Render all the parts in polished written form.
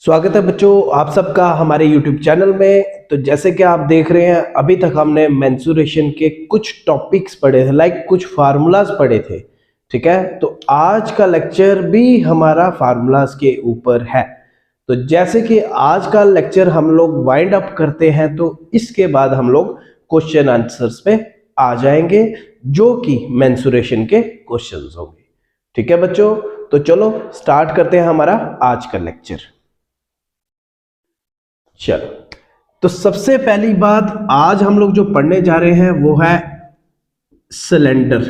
स्वागत है बच्चों आप सबका हमारे YouTube चैनल में। तो जैसे कि आप देख रहे हैं अभी तक हमने मेंसुरेशन के कुछ टॉपिक्स पढ़े थे, लाइक कुछ फार्मूलाज पढ़े थे। ठीक है, तो आज का लेक्चर भी हमारा फार्मूलाज के ऊपर है। तो जैसे कि आज का लेक्चर हम लोग वाइंड अप करते हैं तो इसके बाद हम लोग क्वेश्चन आंसर्स पे आ जाएंगे जो कि मेंसुरेशन के क्वेश्चंस होंगे। ठीक है बच्चों, तो चलो स्टार्ट करते हैं हमारा आज का लेक्चर। चलो, तो सबसे पहली बात आज हम लोग जो पढ़ने जा रहे हैं वो है सिलेंडर।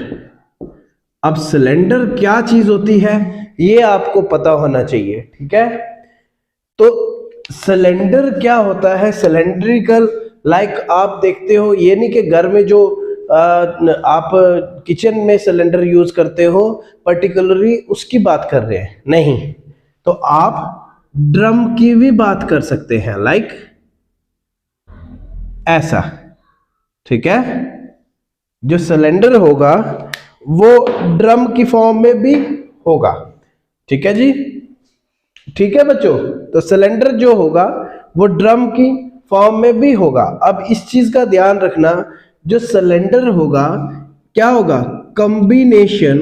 अब सिलेंडर क्या चीज होती है ये आपको पता होना चाहिए। ठीक है, तो सिलेंडर क्या होता है, सिलेंड्रिकल, लाइक आप देखते हो, ये नहीं कि घर में जो आप किचन में सिलेंडर यूज करते हो पर्टिकुलरली उसकी बात कर रहे हैं, नहीं। तो आप ड्रम की भी बात कर सकते हैं, लाइक ऐसा। ठीक है, जो सिलेंडर होगा वो ड्रम की फॉर्म में भी होगा। ठीक है जी, ठीक है बच्चों, तो सिलेंडर जो होगा वो ड्रम की फॉर्म में भी होगा। अब इस चीज का ध्यान रखना, जो सिलेंडर होगा क्या होगा, कॉम्बिनेशन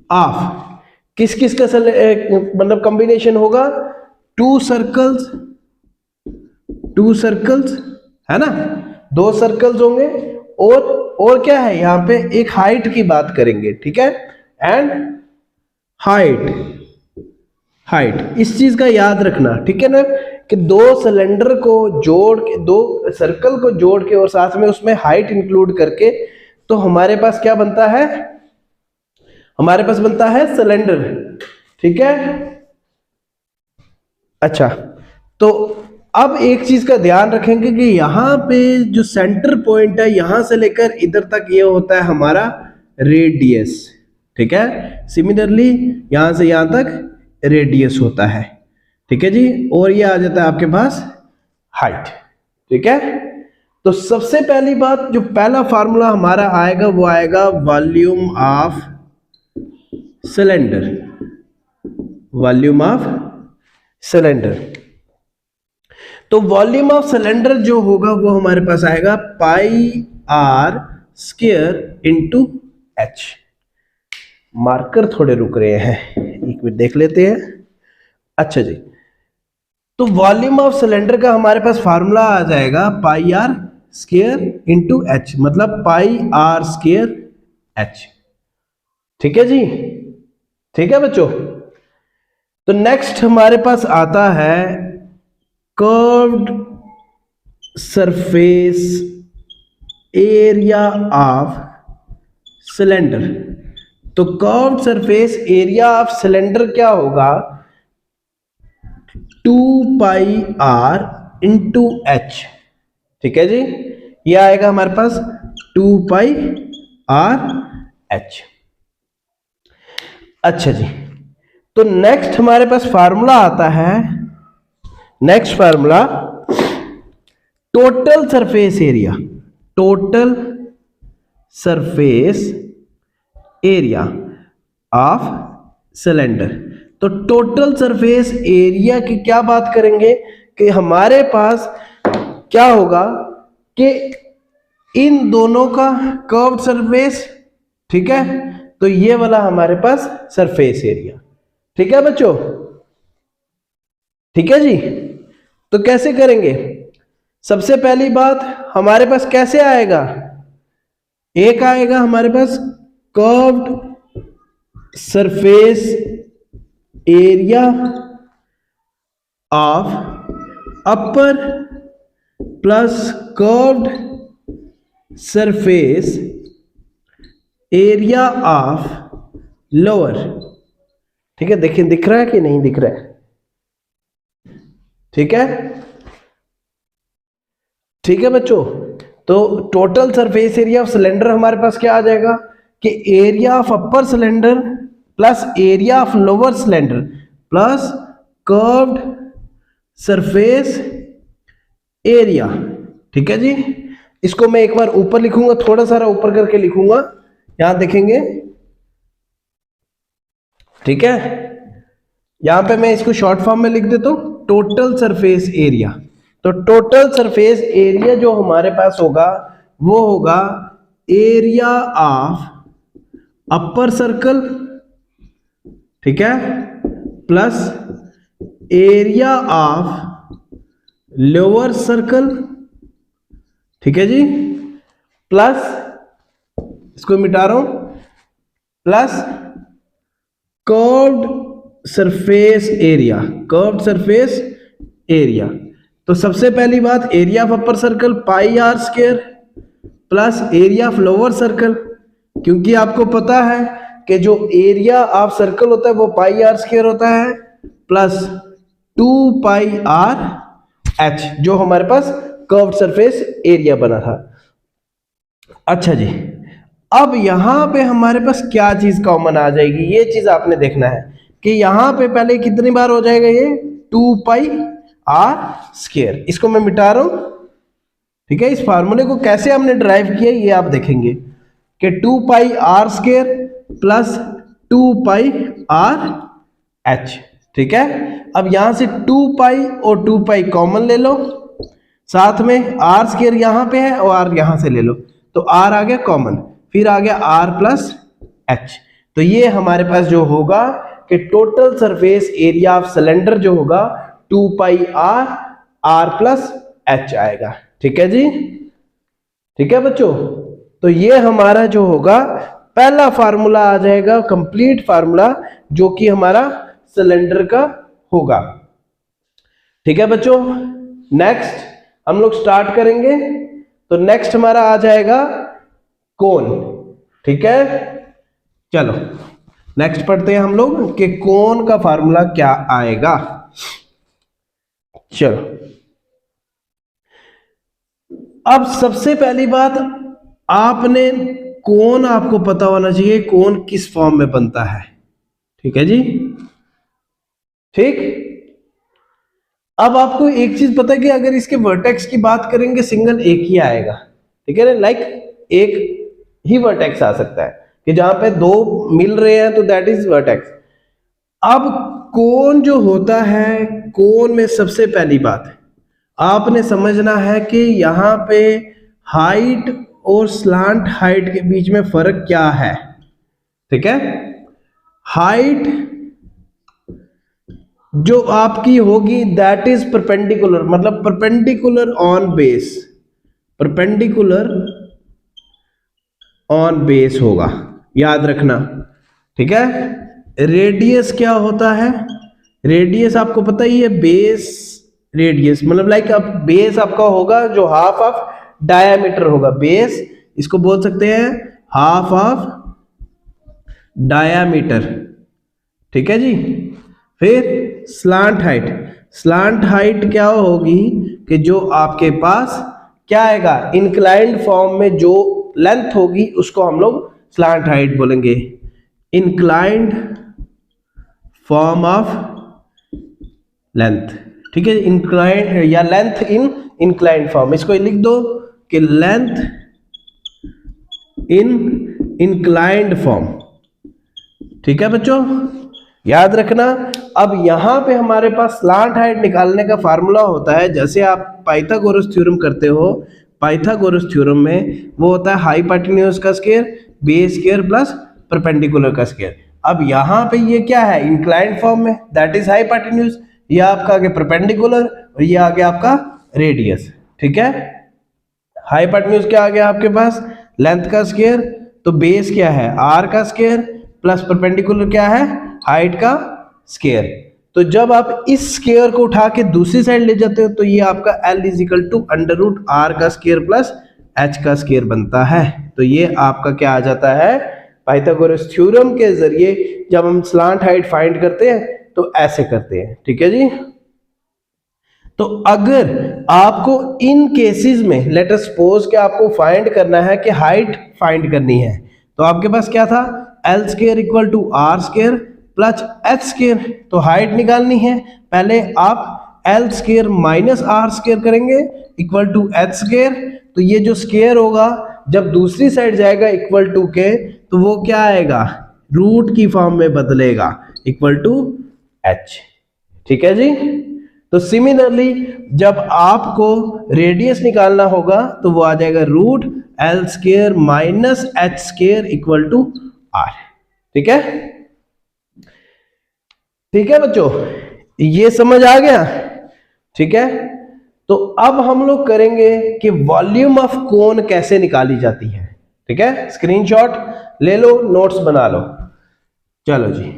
ऑफ किस किस का मतलब कॉम्बिनेशन होगा, टू सर्कल्स है ना, दो सर्कल्स होंगे और क्या है यहाँ पे एक हाइट की बात करेंगे। ठीक है, एंड हाइट इस चीज का याद रखना। ठीक है ना, कि दो सिलेंडर को जोड़ के, दो सर्कल को जोड़ के और साथ में उसमें हाइट इंक्लूड करके तो हमारे पास क्या बनता है, हमारे पास बनता है सिलेंडर। ठीक है, अच्छा, तो अब एक चीज का ध्यान रखेंगे कि यहां पे जो सेंटर पॉइंट है यहां से लेकर इधर तक ये होता है हमारा रेडियस। ठीक है, सिमिलरली यहां से यहां तक रेडियस होता है। ठीक है जी, और ये आ जाता है आपके पास हाइट। ठीक है, तो सबसे पहली बात, जो पहला फार्मूला हमारा आएगा वो आएगा वॉल्यूम ऑफ सिलेंडर। तो वॉल्यूम ऑफ सिलेंडर जो होगा वो हमारे पास आएगा pi r square into h. Marker थोड़े रुक रहे हैं, एक मिनट देख लेते हैं। अच्छा जी, तो वॉल्यूम ऑफ सिलेंडर का हमारे पास फार्मूला आ जाएगा पाई आर स्क्वायर इंटू एच, मतलब पाई आर स्क्वायर एच। ठीक है जी, ठीक है बच्चों। तो नेक्स्ट हमारे पास आता है curved surface area of cylinder. तो curved surface area of cylinder क्या होगा, 2 पाई आर इंटू एच। ठीक है जी, ये आएगा हमारे पास 2 पाई आर एच। अच्छा जी, तो नेक्स्ट हमारे पास फार्मूला आता है, next formula total surface area of cylinder. तो टोटल सरफेस एरिया की क्या बात करेंगे कि हमारे पास क्या होगा कि इन दोनों का कर्व्ड सरफेस। ठीक है, तो ये वाला हमारे पास सरफेस एरिया। ठीक है बच्चों, ठीक है जी। तो कैसे करेंगे, सबसे पहली बात हमारे पास कैसे आएगा, एक आएगा हमारे पास curved surface area of upper plus curved surface area of lower. ठीक है, देखिए दिख रहा है कि नहीं दिख रहा है। ठीक है, ठीक है बच्चों। तो total surface area of cylinder हमारे पास क्या आ जाएगा कि area of upper cylinder plus area of lower cylinder plus curved surface area. ठीक है जी, इसको मैं एक बार ऊपर लिखूंगा, थोड़ा सा ऊपर करके लिखूंगा, यहां देखेंगे। ठीक है, यहां पे मैं इसको शॉर्ट फॉर्म में लिख देता हूं, टोटल सरफेस एरिया। तो टोटल सरफेस एरिया जो हमारे पास होगा वो होगा एरिया ऑफ अपर सर्कल, ठीक है, plus area of lower circle, ठीक है जी, प्लस इसको मिटा रहा हूं, plus curved surface area, curved surface area. तो सबसे पहली बात, area of upper circle pi r square plus area of lower circle, क्योंकि आपको पता है कि जो एरिया ऑफ सर्कल होता है वो पाई आर स्क्वायर होता है, प्लस 2 पाई आर एच, जो हमारे पास कर्व्ड सरफेस एरिया बना था। अच्छा जी, अब यहां पे हमारे पास क्या चीज कॉमन आ जाएगी, ये चीज आपने देखना है कि यहां पे पहले कितनी बार हो जाएगा ये 2 पाई आर स्क्वायर। इसको मैं मिटा रहा हूं, ठीक है। इस फार्मूले को कैसे हमने ड्राइव किया ये आप देखेंगे कि 2 pi r square plus 2 pi r h, ठीक है। अब यहां से 2 पाई और 2 पाई कॉमन ले लो, साथ में आर स्क्वायर यहां पे है और आर यहां से ले लो, तो आर आ गया कॉमन, फिर आ गया आर प्लस एच। तो ये हमारे पास जो होगा कि total surface area of cylinder जो होगा 2 pi are, are plus H आएगा, ठीक है जी, ठीक है बच्चों। तो ये हमारा जो होगा पहला फार्मूला आ जाएगा, कंप्लीट फार्मूला, जो कि हमारा सिलेंडर का होगा, ठीक है बच्चों। नेक्स्ट हम लोग स्टार्ट करेंगे, तो नेक्स्ट हमारा आ जाएगा कोन, ठीक है। चलो नेक्स्ट पढ़ते हैं हम लोग कि कोन का फार्मूला क्या आएगा। चलो, अब सबसे पहली बात, आपने कोन आपको पता होना चाहिए कोन किस फॉर्म में बनता है, ठीक है जी, ठीक। अब आपको एक चीज पता है कि अगर इसके वर्टेक्स की बात करेंगे सिंगल एक ही आएगा, ठीक है ना, लाइक एक ही वर्टेक्स आ सकता है कि जहां पे दो मिल रहे हैं तो दैट इज वर्टेक्स। अब कोन जो होता है, कोन में सबसे पहली बात आपने समझना है कि यहां पे हाइट और स्लांट हाइट के बीच में फर्क क्या है, ठीक है। हाइट जो आपकी होगी दैट इज परपेंडिकुलर, मतलब perpendicular on base, perpendicular on base होगा, याद रखना, ठीक है। रेडियस क्या होता है, रेडियस आपको पता ही है, बेस रेडियस, मतलब लाइक अब बेस आपका होगा जो हाफ ऑफ डायामीटर होगा, बेस इसको बोल सकते हैं हाफ ऑफ डायामीटर, ठीक है जी। फिर स्लांट हाइट, स्लांट हाइट क्या होगी कि जो आपके पास क्या आएगा, इंक्लाइंड फॉर्म में जो लेंथ होगी उसको हम लोग स्लांट हाइट बोलेंगे, इंक्लाइंड फॉर्म ऑफ लेंथ, ठीक है। इंक्लाइंड या लेंथ इन इंक्लाइंड फॉर्म, इसको लिख दो कि लेंथ इन इंक्लाइंड फॉर्म, ठीक है बच्चों, याद रखना। अब यहां पे हमारे पास स्लांट हाइट निकालने का फार्मूला होता है, जैसे आप पाइथागोरस थ्योरम करते हो, पाइथागोरस थ्योरम में वो होता है हाइपोटेन्यूज का square, base square plus perpendicular का स्क्वायर। अब यहां पे ये क्या है, इंक्लाइंड फॉर्म में, दैट इज हाइपोटेन्यूज, ये आपका आगे परपेंडिकुलर और ये आगे आपका रेडियस, ठीक है। हाइपोटेन्यूज क्या आ गया आपके पास, लेंथ का स्क्वायर, तो बेस क्या है आर का स्क्वायर, प्लस परपेंडिकुलर क्या है हाइट का स्क्वायर। तो जब आप इस स्क्वायर को उठा के दूसरी साइड ले जाते हो तो ये आपका L equal to under root r का स्क्वायर प्लस एच का स्क्वायर बनता है। तो ये आपका क्या आ जाता है, पाइथागोरस थ्योरम के जरिए जब हम स्लांट हाइट फाइंड करते हैं तो ऐसे करते हैं, ठीक है जी। तो अगर आपको इन केसेस में लेट अस सपोज कि आपको फाइंड करना है कि हाइट फाइंड करनी है, तो आपके पास क्या था, L square equal to r square plus h square, तो हाइट निकालनी है, पहले आप L square minus r square करेंगे इक्वल टू एच स्क्वायर, तो ये जो स्क्वायर होगा जब दूसरी साइड जाएगा इक्वल टू के, तो वो क्या आएगा रूट की फॉर्म में बदलेगा, इक्वल टू h। ठीक है जी। तो सिमिलरली जब आपको रेडियस निकालना होगा तो वो आ जाएगा root L square minus h square equal to r. ठीक है, ठीक है बच्चों, ये समझ आ गया। ठीक है, तो अब हम लोग करेंगे कि वॉल्यूम ऑफ कोन कैसे निकाली जाती है। ठीक है, स्क्रीनशॉट ले लो, नोट्स बना लो। चलो जी,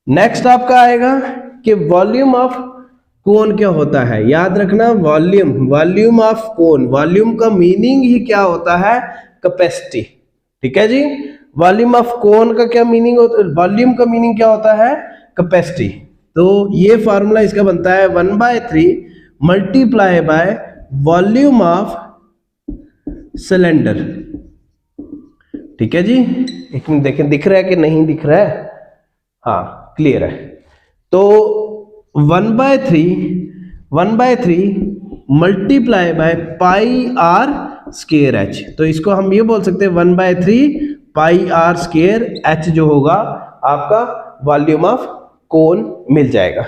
नेक्स्ट आपका आएगा कि वॉल्यूम ऑफ कोन क्या होता है। याद रखना, volume, volume of cone, volume का मीनिंग ही क्या होता है, कैपेसिटी। ठीक है जी, वॉल्यूम ऑफ कोन का क्या मीनिंग होता है, वॉल्यूम का मीनिंग क्या होता है, कैपेसिटी। तो ये फार्मूला इसका बनता है 1/3 multiply by volume of cylinder. ठीक है जी, एक मिनट देखें दिख रहा है कि नहीं दिख रहा है, हाँ क्लियर है। तो 1/3 multiply by pi r square h. तो इसको हम ये बोल सकते हैं 1/3 पाई आर स्क्वायर एच जो होगा आपका वॉल्यूम ऑफ कोन मिल जाएगा।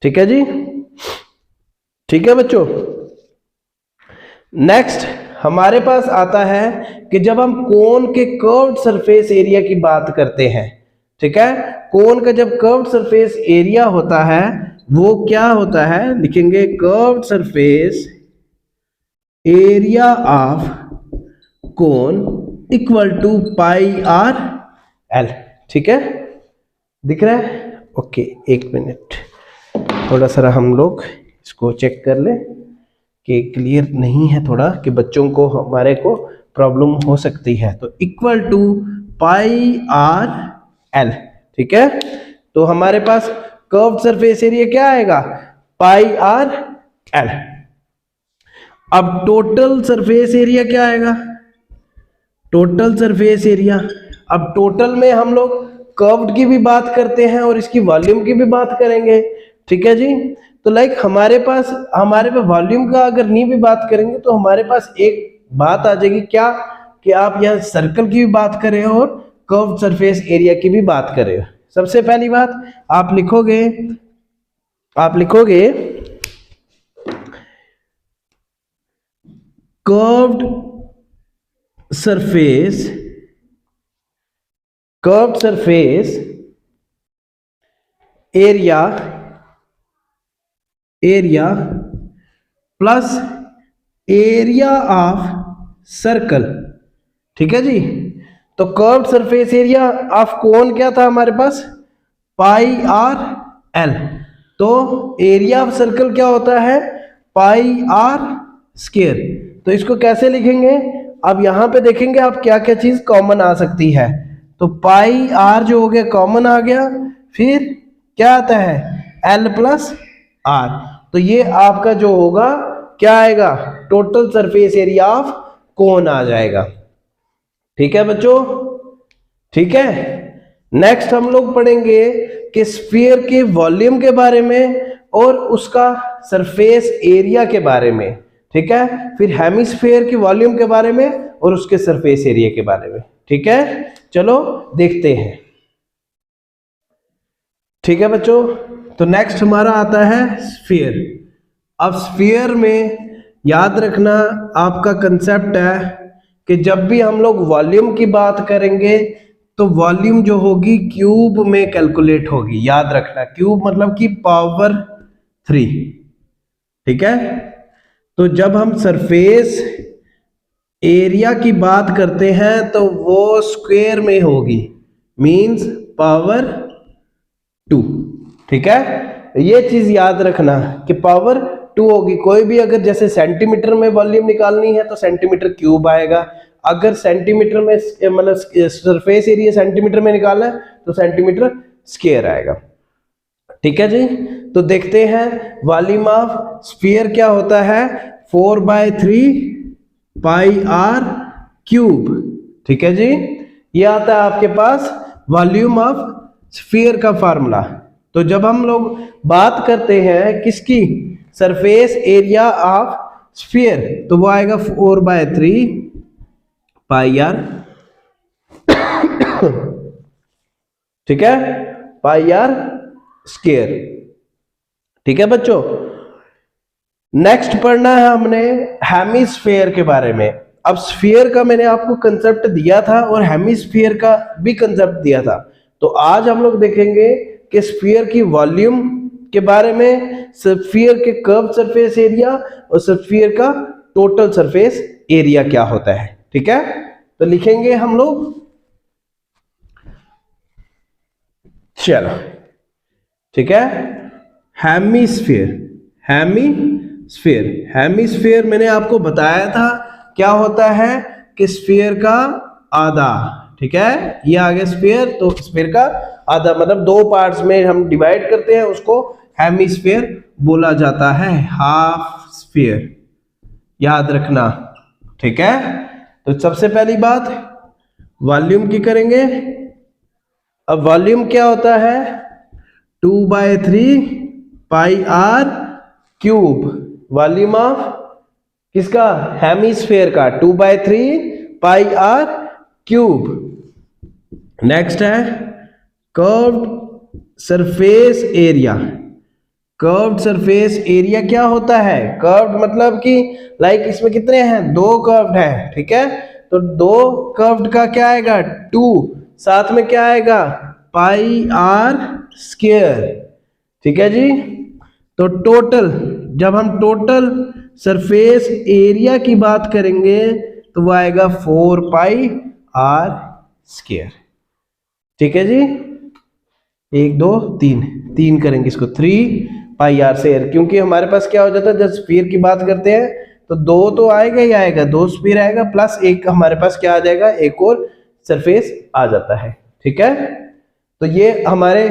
ठीक है जी, ठीक है बच्चों। नेक्स्ट हमारे पास आता है कि जब हम कोन के कर्व्ड सरफेस एरिया की बात करते हैं, ठीक है, कोन का जब कर्व्ड सरफेस एरिया होता है वो क्या होता है, लिखेंगे curved surface area of cone equal to pi r l. ठीक है, दिख रहा है, ओके एक मिनट, थोड़ा सा हम लोग इसको चेक कर ले कि क्लियर नहीं है थोड़ा, कि बच्चों को हमारे को प्रॉब्लम हो सकती है। तो equal to pi r l. ठीक है, तो हमारे पास कर्व्ड सरफेस एरिया क्या आएगा, पाई आर एल। अब टोटल सरफेस एरिया क्या आएगा, टोटल सरफेस एरिया। अब टोटल में हम लोग कर्व्ड की भी बात करते हैं और इसकी वॉल्यूम की भी बात करेंगे। ठीक है जी, तो लाइक हमारे पे वॉल्यूम का अगर नहीं भी बात करेंगे तो हमारे पास एक बात आ जाएगी क्या, कि आप यहाँ सर्कल की भी बात कर रहे हो और कर्व्ड सरफेस एरिया की भी बात कर रहे हो। सबसे पहली बात आप लिखोगे curved surface area plus area of circle. ठीक है जी, तो कर्व्ड सरफेस एरिया ऑफ कोन क्या था हमारे पास, पाई आर एल। तो एरिया ऑफ सर्कल क्या होता है, पाई आर स्क्वायर। तो इसको कैसे लिखेंगे, अब यहां पे देखेंगे आप क्या क्या चीज कॉमन आ सकती है। तो पाई आर जो हो गया कॉमन आ गया, फिर क्या आता है, एल प्लस आर। तो ये आपका जो होगा क्या आएगा, total surface area of cone आ जाएगा। ठीक है बच्चों, ठीक है। नेक्स्ट हम लोग पढ़ेंगे कि स्फीयर के वॉल्यूम के बारे में और उसका सरफेस एरिया के बारे में। ठीक है, फिर हेमिस्फीयर के वॉल्यूम के बारे में और उसके सरफेस एरिया के बारे में। ठीक है, चलो देखते हैं। ठीक है बच्चों, तो नेक्स्ट हमारा आता है स्फीयर। अब स्फीयर में याद रखना आपका कंसेप्ट है कि जब भी हम लोग वॉल्यूम की बात करेंगे तो वॉल्यूम जो होगी क्यूब में कैलकुलेट होगी। याद रखना, क्यूब मतलब कि पावर 3। ठीक है, तो जब हम सरफेस एरिया की बात करते हैं तो वो स्क्वायर में होगी, मींस पावर 2। ठीक है, ये चीज याद रखना कि पावर 2 होगी। कोई भी अगर जैसे सेंटीमीटर में वॉल्यूम निकालनी है तो सेंटीमीटर क्यूब आएगा, अगर सेंटीमीटर में मतलब सरफेस एरिया सेंटीमीटर में निकालना है तो सेंटीमीटर स्क्वायर आएगा। ठीक है जी, तो देखते हैं वॉल्यूम ऑफ स्फीयर क्या होता है, 4/3 पाई आर क्यूब। ठीक है जी, ये आता है आपके पास वॉल्यूम ऑफ स्फीयर का फार्मूला। तो जब हम लोग बात करते हैं किसकी, सरफेस एरिया ऑफ स्फीयर, तो वो आएगा 4/3 पाई आर ठीक है, पाई आर स्क्वायर। ठीक है बच्चों, नेक्स्ट पढ़ना है हमने हेमिस्फीयर के बारे में। अब स्फीयर का मैंने आपको कंसेप्ट दिया था और हेमिस्फीयर का भी कंसेप्ट दिया था। तो आज हम लोग देखेंगे कि स्फीयर की वॉल्यूम के बारे में, स्फीयर के कर्व सरफेस एरिया और स्फीयर का टोटल सरफेस एरिया क्या होता है। ठीक है, तो लिखेंगे हम लोग, चलो ठीक है। हेमिस्फीयर, हेमिस्फीयर, हेमिस्फीयर मैंने आपको बताया था क्या होता है कि स्फीयर का आधा। ठीक है, ये आ गया स्फीयर, तो स्फीयर का आधा मतलब दो पार्ट्स में हम डिवाइड करते हैं, उसको हेमिस्फीयर बोला जाता है, हाफ स्फीयर, याद रखना। ठीक है, तो सबसे पहली बात वॉल्यूम की करेंगे। अब वॉल्यूम क्या होता है, 2/3 पाई आर क्यूब, वॉल्यूम ऑफ किसका, हेमिस्फीयर का, 2/3 पाई आर क्यूब। नेक्स्ट है curved surface area. Curved surface area क्या होता है, कर्व्ड मतलब कि लाइक इसमें कितने हैं, दो कर्व्ड है। ठीक है, तो दो कर्व्ड का क्या आएगा, 2, साथ में क्या आएगा, पाई आर स्क्वायर। ठीक है जी, तो टोटल, जब हम टोटल सरफेस एरिया की बात करेंगे तो वो आएगा 4 पाई आर स्क्वायर। ठीक है जी, 1 2 3, 3 करेंगे इसको, 3 पाई आर स्क्वायर, क्योंकि हमारे पास क्या हो जाता है जब स्फीयर की बात करते हैं तो दो तो आएगा ही आएगा, दो स्फीयर आएगा प्लस एक हमारे पास क्या आ जाएगा, एक और सरफेस आ जाता है। ठीक है, तो ये हमारे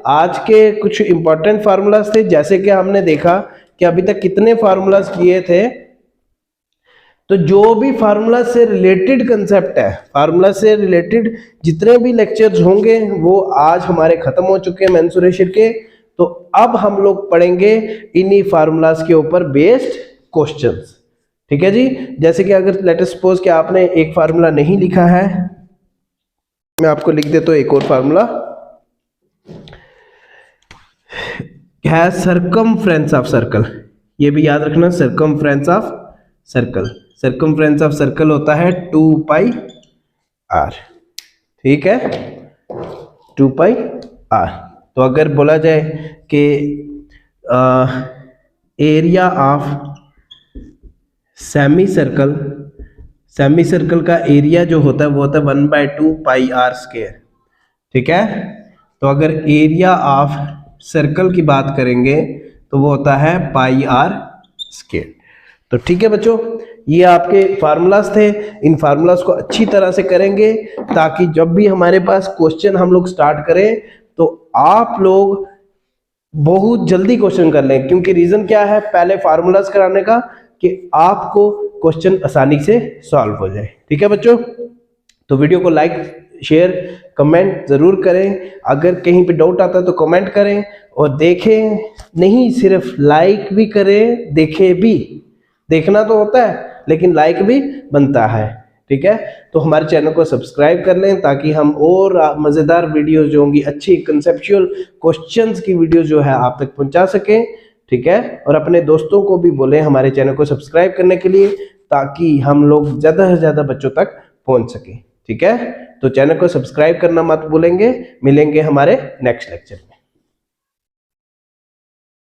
आज के कुछ इंपॉर्टेंट फार्मूलाज थे। जैसे कि हमने देखा कि अभी तक कितने फार्मूलाज किए थे, तो जो भी फार्मूला से रिलेटेड कंसेप्ट है, फार्मूला से रिलेटेड जितने भी लेक्चर्स होंगे वो आज हमारे खत्म हो चुके हैं मेंसुरेशन के। तो अब हम लोग पढ़ेंगे इन्हीं फार्मूलाज के ऊपर बेस्ड क्वेश्चंस। ठीक है जी, जैसे कि अगर लेट अस सपोज कि आपने एक फार्मूला नहीं लिखा है, मैं आपको लिख देता हूं एक और फार्मूला है, सर्कमफ्रेंस ऑफ सर्कल। ये भी याद रखना, circumference of circle, circumference of circle होता है 2 पाई आर। ठीक है, 2 पाई आर। तो अगर बोला जाए कि area of semi circle, semi circle का एरिया जो होता है वो होता है 1/2 पाई आर स्क्वायर। ठीक है, तो अगर एरिया ऑफ सर्कल की बात करेंगे तो वो होता है पाई आर स्क्वायर। तो ठीक है बच्चों, ये आपके फार्मूलाज थे, इन फार्मूलाज को अच्छी तरह से करेंगे ताकि जब भी हमारे पास क्वेश्चन हम लोग स्टार्ट करें तो आप लोग बहुत जल्दी क्वेश्चन कर लें। क्योंकि रीजन क्या है पहले फार्मूलाज कराने का, कि आपको क्वेश्चन आसानी से सॉल्व हो जाए। ठीक है बच्चों, तो वीडियो को लाइक शेयर कमेंट जरूर करें, अगर कहीं पे डाउट आता है तो कमेंट करें, और देखें नहीं सिर्फ लाइक भी करें, देखें भी, देखना तो होता है लेकिन लाइक भी बनता है। ठीक है, तो हमारे चैनल को सब्सक्राइब कर लें ताकि हम और मज़ेदार वीडियोस जो होंगी, अच्छी कंसेप्चुअल क्वेश्चंस की वीडियो जो है आप तक पहुंचा सकें। ठीक है, और अपने दोस्तों को भी बोलें हमारे चैनल को सब्सक्राइब करने के लिए, ताकि हम लोग ज़्यादा से ज़्यादा बच्चों तक पहुंच सकें। ठीक है, तो चैनल को सब्सक्राइब करना मत भूलेंगे। मिलेंगे हमारे नेक्स्ट लेक्चर में।